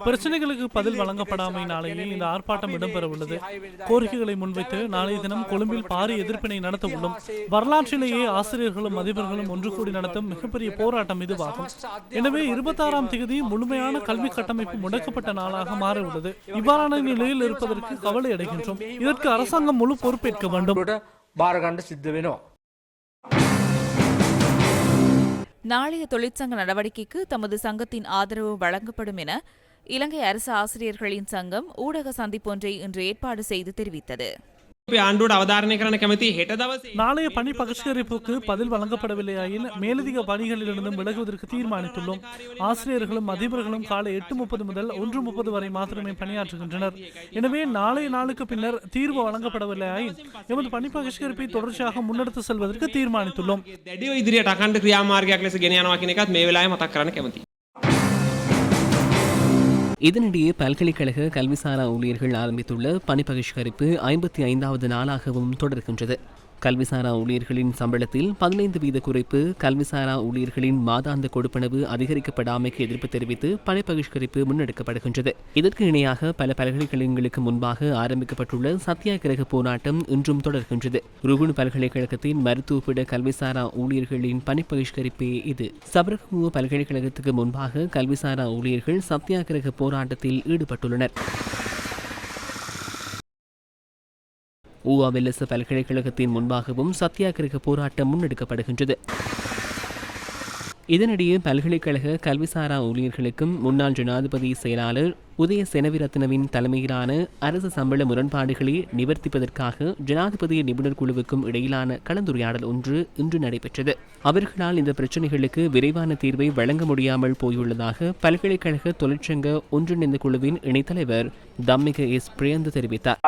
பிரச்சனைகளுக்கு பதில் வழங்கப்படாமையினாலேயே இந்த ஆர்ப்பாட்டம் இடம்பெற உள்ளது. கோரிக்கைகளை முன்வைத்து நாளைய தினம் கொழும்பில் பாரிய எதிர்ப்பினை நடத்த உள்ளோம். வரலாற்றிலேயே ஆசிரியர்களும் அதிபர்களும் ஒன்று கூடி நடத்தும் மிகப்பெரிய போராட்டம் இதுவாகும். எனவே 26ஆம் தேதி முழுமையான கல்வி கட்டமைப்பு முடக்கப்பட்ட நாளாக மாற உள்ளது. இவ்வாறான நிலையில் இருப்பதற்கு கவலை அடைகின்றோம். இதற்கு அரசாங்கம் முழு பொறுப்பேற்க வேண்டும். நாளைய தொழிற்சங்க நடவடிக்கைக்கு தமது சங்கத்தின் ஆதரவு வழங்கப்படும் என இலங்கை அரசு ஆசிரியர்களின் சங்கம் ஊடக சந்திப்பொன்றை இன்று ஏற்பாடு செய்து தெரிவித்தது. நாளைய பணி பகிஷ்கரிப்புக்கு பதில் வழங்கப்படவில்லையாயின் மேலதிக பணிகளிலிருந்தும் விலகுவதற்கு தீர்மானித்துள்ளோம். ஆசிரியர்களும் அதிபர்களும் காலை 8:30 முதல் 1:30 வரை மாத்திரமே பணியாற்றுகின்றனர். எனவே நாளைய நாளுக்கு பின்னர் தீர்வு வழங்கப்படவில்லையாயின் எமது பணி பகிஷ்கரிப்பை தொடர்ச்சியாக முன்னெடுத்து செல்வதற்கு தீர்மானித்துள்ளோம். இதனிடையே பல்கலைக்கழக கல்விசாரா ஊழியர்கள் ஆரம்பித்துள்ள பணி பகிஷ்கரிப்பு 55வது நாளாகவும் தொடர்கின்றது. கல்விசாரா ஊழியர்களின் சம்பளத்தில் 15% குறைப்பு, கல்விசாரா ஊழியர்களின் மாதாந்த கொடுப்பனவு அதிகரிக்கப்படாமைக்கு எதிர்ப்பு தெரிவித்து பணி பகிஷ்கரிப்பு முன்னெடுக்கப்படுகின்றது. இதற்கு இணையாக பல பல்கலைக்கழகங்களுக்கு முன்பாக ஆரம்பிக்கப்பட்டுள்ள சத்தியாகிரக போராட்டம் இன்றும் தொடர்கின்றது. ருகுணு பல்கலைக்கழகத்தின் மருத்துவப்பீட கல்விசாரா ஊழியர்களின் பணி பகிஷ்கரிப்பே இது. சபரகமுவ பல்கலைக்கழகத்துக்கு முன்பாக கல்விசாரா ஊழியர்கள் சத்தியாகிரக போராட்டத்தில் ஈடுபட்டுள்ளனர். ஊவா வெல்லச பல்கலைக்கழகத்தின் முன்பாகவும் சத்தியாகிரக போராட்டம் முன்னெடுக்கப்படுகின்றது. இதனிடையே பல்கலைக்கழக கல்விசாரா ஊழியர்களுக்கும் முன்னாள் ஜனாதிபதி செயலாளர் உதய செனவிரத்னவின் தலைமையிலான அரசு சம்பள முரண்பாடுகளை நிவர்த்திப்பதற்காக ஜனாதிபதி நிபுணர் குழுவுக்கும் இடையிலான கலந்துரையாடல் ஒன்று இன்று நடைபெற்றது. அவர்களால் இந்த பிரச்சினைகளுக்கு விரைவான தீர்வை வழங்க முடியாமல் போயுள்ளதாக பல்கலைக்கழக தொழிற்சங்க ஒன்றிணைந்த குழுவின் இணைத்தலைவர் தம்மிக எஸ் பிரியந்து தெரிவித்தார்.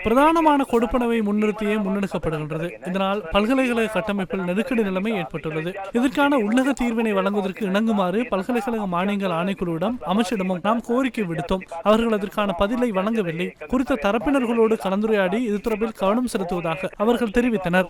பிரதானமான கொடுப்பனவை முன்னிறுத்தியே முன்னெடுக்கப்படுகின்றது. இதனால் பல்கலைக்கழக கட்டமைப்பில் நெருக்கடி நிலைமை ஏற்பட்டுள்ளது. இதற்கான உள்ளக தீர்வினை வழங்குவதற்கு இணங்குமாறு பல்கலைக்கழக மானியங்கள் ஆணைக்குழுவிடம் அமைச்சரிடமும் நாம் கோரிக்கை விடுத்தோம். அவர்கள் அதற்கான பதிலை வழங்கவில்லை. குறித்த தரப்பினர்களோடு கலந்துரையாடி இது தொடர்பில் கவனம் செலுத்துவதாக அவர்கள் தெரிவித்தனர்.